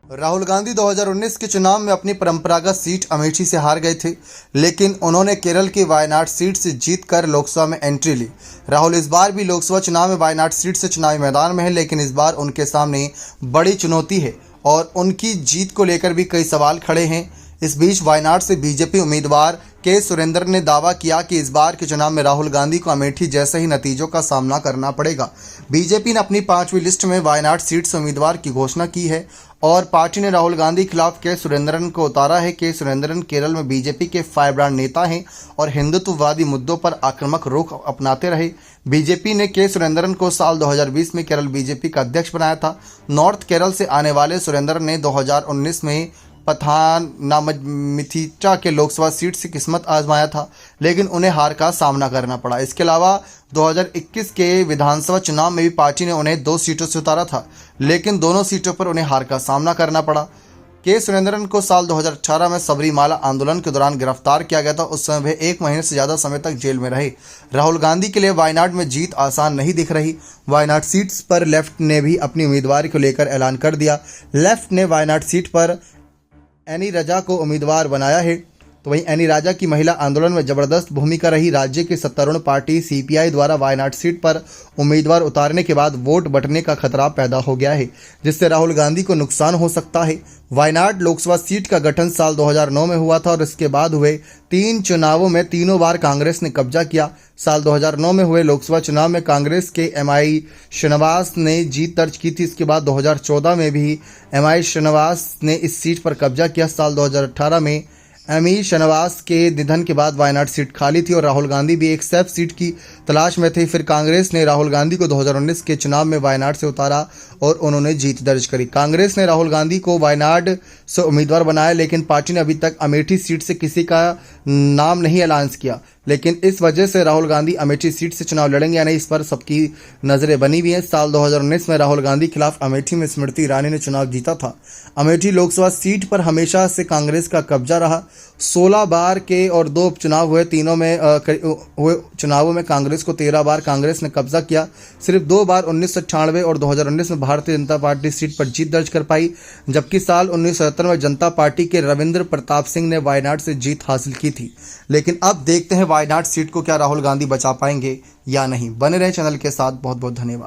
राहुल गांधी 2019 के चुनाव में अपनी परंपरागत सीट अमेठी से हार गए थे, लेकिन उन्होंने केरल की वायनाड सीट से जीतकर लोकसभा में एंट्री ली। राहुल इस बार भी लोकसभा चुनाव में वायनाड सीट से चुनावी मैदान में है, लेकिन इस बार उनके सामने बड़ी चुनौती है और उनकी जीत को लेकर भी कई सवाल खड़े हैं। इस बीच वायनाड से बीजेपी उम्मीदवार के सुरेंद्र ने दावा किया कि इस बार के चुनाव में राहुल गांधी को अमेठी जैसे ही नतीजों का सामना करना पड़ेगा। बीजेपी ने अपनी 5वीं लिस्ट में वायनाड सीट से उम्मीदवार की घोषणा की है और पार्टी ने राहुल गांधी के खिलाफ के सुरेंद्रन को उतारा है। के सुरेंद्रन केरल में बीजेपी के फायरब्रांड नेता हैं और हिंदुत्ववादी मुद्दों पर आक्रामक रुख अपनाते रहे। बीजेपी ने के सुरेंद्रन को साल 2020 में केरल बीजेपी का अध्यक्ष बनाया था। नॉर्थ केरल से आने वाले सुरेंद्रन ने 2019 में पथानामथिट्टा के लोकसभा सीट से किस्मत आजमाया था, लेकिन उन्हें हार का सामना करना पड़ा। इसके अलावा 2021 के विधानसभा चुनाव में भी पार्टी ने उन्हें 2 सीटों से उतारा था, लेकिन दोनों सीटों पर उन्हें हार का सामना करना पड़ा। के सुरेंद्रन को साल 2018 में सबरीमाला आंदोलन के दौरान गिरफ्तार किया गया था। उस समय वे 1 महीने से ज़्यादा समय तक जेल में रहे। राहुल गांधी के लिए वायनाड में जीत आसान नहीं दिख रही। वायनाड सीट पर लेफ्ट ने भी अपनी उम्मीदवार को लेकर ऐलान कर दिया। लेफ्ट ने वायनाड सीट पर एनी रजा को उम्मीदवार बनाया है, तो वहीं एनी राजा की महिला आंदोलन में जबरदस्त भूमिका रही। राज्य की सत्तारूढ़ पार्टी सीपीआई द्वारा वायनाड सीट पर उम्मीदवार उतारने के बाद वोट बंटने का खतरा पैदा हो गया है, जिससे राहुल गांधी को नुकसान हो सकता है। वायनाड लोकसभा सीट का गठन साल 2009 में हुआ था और इसके बाद हुए 3 चुनावों में तीनों बार कांग्रेस ने कब्जा किया। साल 2009 में हुए लोकसभा चुनाव में कांग्रेस के एमआई श्रीनिवास ने जीत दर्ज की थी। इसके बाद 2014 में भी एमआई श्रीनिवास ने इस सीट पर कब्जा किया। साल 2018 में एमई श्रीनिवास के निधन के बाद वायनाड सीट खाली थी और राहुल गांधी भी एक सेफ सीट की तलाश में थे। फिर कांग्रेस ने राहुल गांधी को 2019 के चुनाव में वायनाड से उतारा और उन्होंने जीत दर्ज करी। कांग्रेस ने राहुल गांधी को वायनाड से उम्मीदवार बनाया, लेकिन पार्टी ने अभी तक अमेठी सीट से किसी का नाम नहीं ऐलान किया। लेकिन इस वजह से राहुल गांधी अमेठी सीट से चुनाव लड़ेंगे या नहीं, इस पर सबकी नजरें बनी हुई हैं। साल 2019 में राहुल गांधी के खिलाफ अमेठी में स्मृति ईरानी ने चुनाव जीता था। अमेठी लोकसभा सीट पर हमेशा से कांग्रेस का कब्जा रहा। 16 बार के और 2 उपचुनाव हुए, तीनों में हुए चुनावों में कांग्रेस को 13 बार कांग्रेस ने कब्जा किया। सिर्फ 2 बार 1998 और 2019 में भारतीय जनता पार्टी सीट पर जीत दर्ज कर पाई, जबकि साल 1977 में जनता पार्टी के रविंद्र प्रताप सिंह ने वायनाड से जीत हासिल की थी। लेकिन अब देखते हैं वायनाड सीट को क्या राहुल गांधी बचा पाएंगे या नहीं। बने रहे चैनल के साथ। बहुत बहुत धन्यवाद।